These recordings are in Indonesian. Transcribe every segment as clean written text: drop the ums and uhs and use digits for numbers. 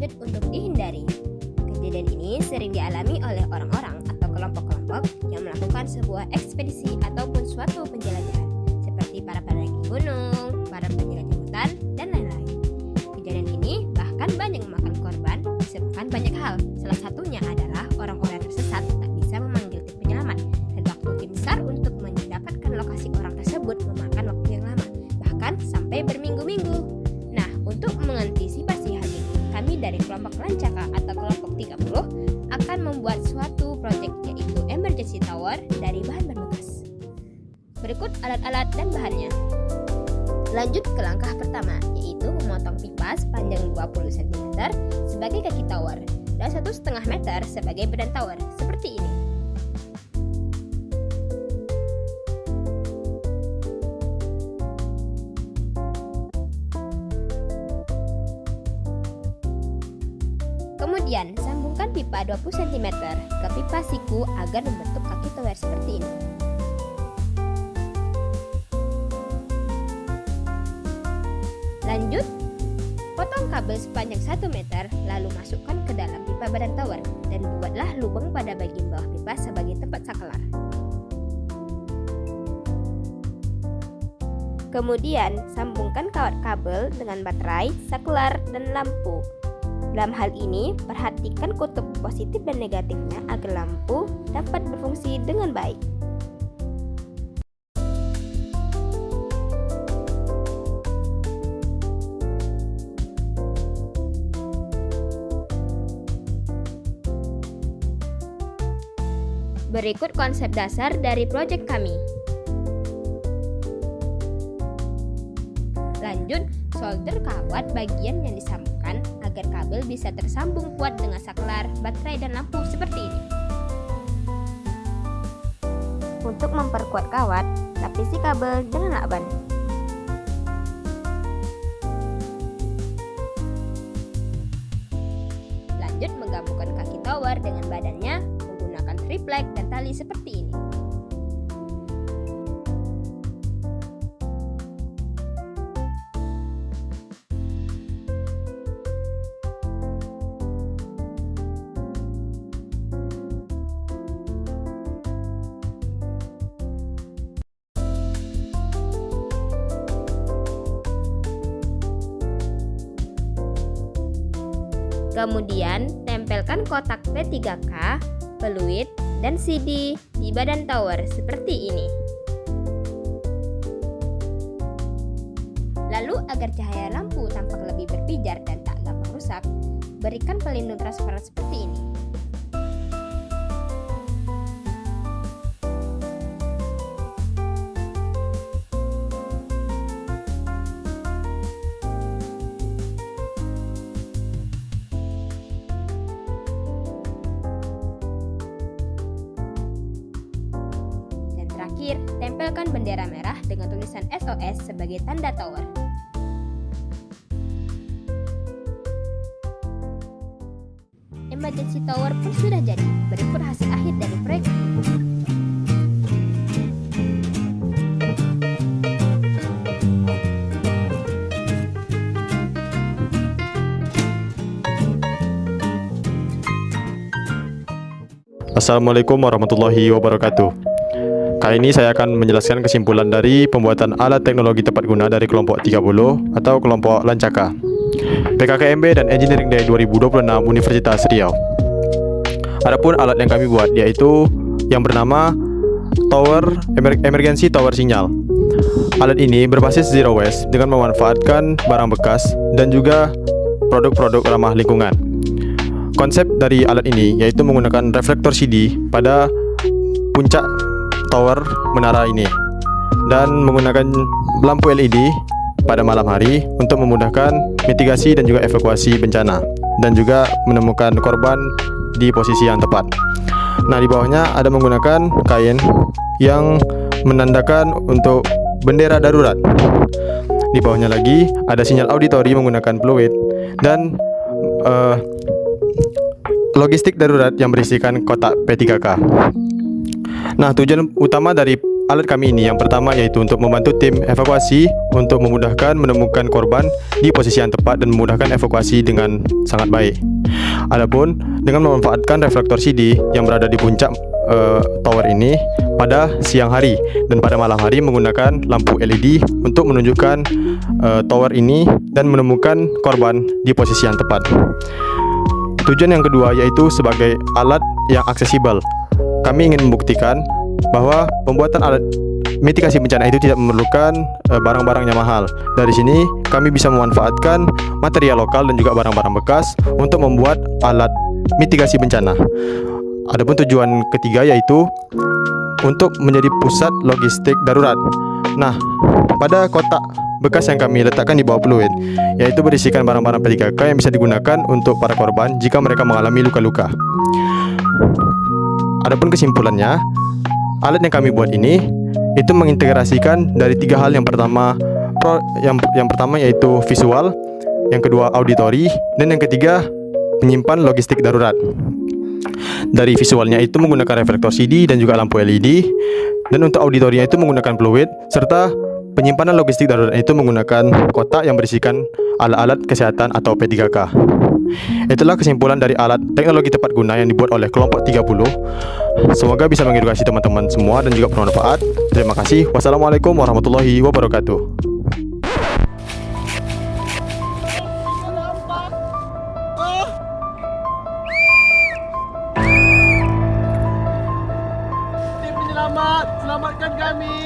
sulit untuk dihindari. Kejadian ini sering dialami oleh orang-orang atau kelompok-kelompok yang melakukan sebuah ekspedisi ataupun suatu penjelajahan, seperti para pendaki gunung, para penjelajah hutan, dan lain-lain. Kejadian ini bahkan banyak memakan korban disebabkan banyak hal. Salah satunya adalah orang-orang tersesat tak bisa memanggil tim penyelamat, dan waktu tim SAR untuk mendapatkan lokasi orang tersebut memakan waktu yang lama, bahkan sampai berminggu-minggu. Nah, untuk mengantisipasi hal ini, kami dari kelompok Lancaka atau kelompok 30 akan membuat suatu proyek, yaitu emergency tower dari bahan-bahan bekas. Berikut alat-alat dan bahannya. Lanjut ke langkah pertama, yaitu memotong pipa sepanjang 20 cm sebagai kaki tower dan 1,5 meter sebagai badan tower, seperti ini. Kemudian, sambungkan pipa 20 cm ke pipa siku agar membentuk kaki tower seperti ini. Lanjut, potong kabel sepanjang 1 meter, lalu masukkan ke dalam pipa badan tower dan buatlah lubang pada bagian bawah pipa sebagai tempat saklar. Kemudian, sambungkan kawat kabel dengan baterai, saklar, dan lampu. Dalam hal ini, perhatikan kutub positif dan negatifnya agar lampu dapat berfungsi dengan baik. Berikut konsep dasar dari proyek kami. Lanjut, solder kawat bagian yang disambungkan agar kabel bisa tersambung kuat dengan saklar, baterai, dan lampu seperti ini. Untuk memperkuat kawat, lapisi kabel dengan lakban. Lanjut, menggabungkan kaki tower dengan badannya menggunakan triplek dan tali seperti ini. Kemudian, tempelkan kotak P3K, peluit, dan CD di badan tower seperti ini. Lalu, agar cahaya lampu tampak lebih berpijar dan tak gampang rusak, berikan pelindung transparan seperti ini. Terakhir, tempelkan bendera merah dengan tulisan SOS sebagai tanda tower. Emergency tower pun sudah jadi. Berikut hasil akhir dari proyek ini. Assalamualaikum warahmatullahi wabarakatuh. Kali ini saya akan menjelaskan kesimpulan dari pembuatan alat teknologi tepat guna dari kelompok 30 atau kelompok Lancaka, PKKMB dan Engineering Day 2026 Universitas Riau. Adapun alat yang kami buat yaitu yang bernama Emergency Tower Sinyal. Alat ini berbasis zero waste dengan memanfaatkan barang bekas dan juga produk-produk ramah lingkungan. Konsep dari alat ini yaitu menggunakan reflektor CD pada puncak tower menara ini dan menggunakan lampu LED pada malam hari untuk memudahkan mitigasi dan juga evakuasi bencana dan juga menemukan korban di posisi yang tepat. Nah, di bawahnya ada menggunakan kain yang menandakan untuk bendera darurat. Di bawahnya lagi ada sinyal auditori menggunakan fluid dan logistik darurat yang berisikan kotak P3K. Nah, tujuan utama dari alat kami ini yang pertama yaitu untuk membantu tim evakuasi untuk memudahkan menemukan korban di posisi yang tepat dan memudahkan evakuasi dengan sangat baik. Adapun dengan memanfaatkan reflektor CD yang berada di puncak tower ini pada siang hari dan pada malam hari menggunakan lampu LED untuk menunjukkan tower ini dan menemukan korban di posisi yang tepat. Tujuan yang kedua yaitu sebagai alat yang aksesibel. Kami ingin membuktikan bahwa pembuatan alat mitigasi bencana itu tidak memerlukan barang-barang yang mahal. Dari sini kami bisa memanfaatkan material lokal dan juga barang-barang bekas untuk membuat alat mitigasi bencana. Adapun tujuan ketiga yaitu untuk menjadi pusat logistik darurat. Nah, pada kotak bekas yang kami letakkan di bawah peluit yaitu berisikan barang-barang P3K yang bisa digunakan untuk para korban jika mereka mengalami luka-luka. Adapun kesimpulannya, alat yang kami buat ini itu mengintegrasikan dari tiga hal. Yang pertama yaitu visual, yang kedua auditori, dan yang ketiga penyimpan logistik darurat. Dari visualnya itu menggunakan reflektor CD dan juga lampu LED, dan untuk auditorinya itu menggunakan peluit, serta penyimpanan logistik darurat itu menggunakan kotak yang berisikan alat-alat kesehatan atau P3K. Itulah kesimpulan dari alat teknologi tepat guna yang dibuat oleh kelompok 30. Semoga bisa mengedukasi teman-teman semua dan juga bermanfaat. Terima kasih. Wassalamualaikum warahmatullahi wabarakatuh. Tim penyelamat, selamatkan kami.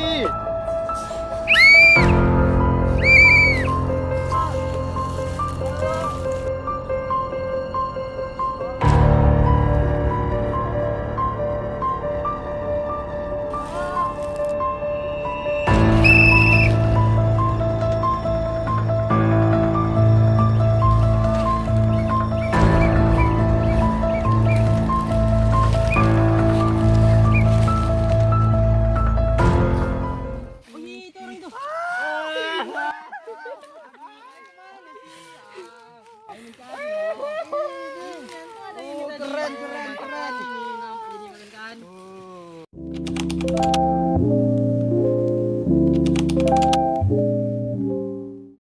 Keren.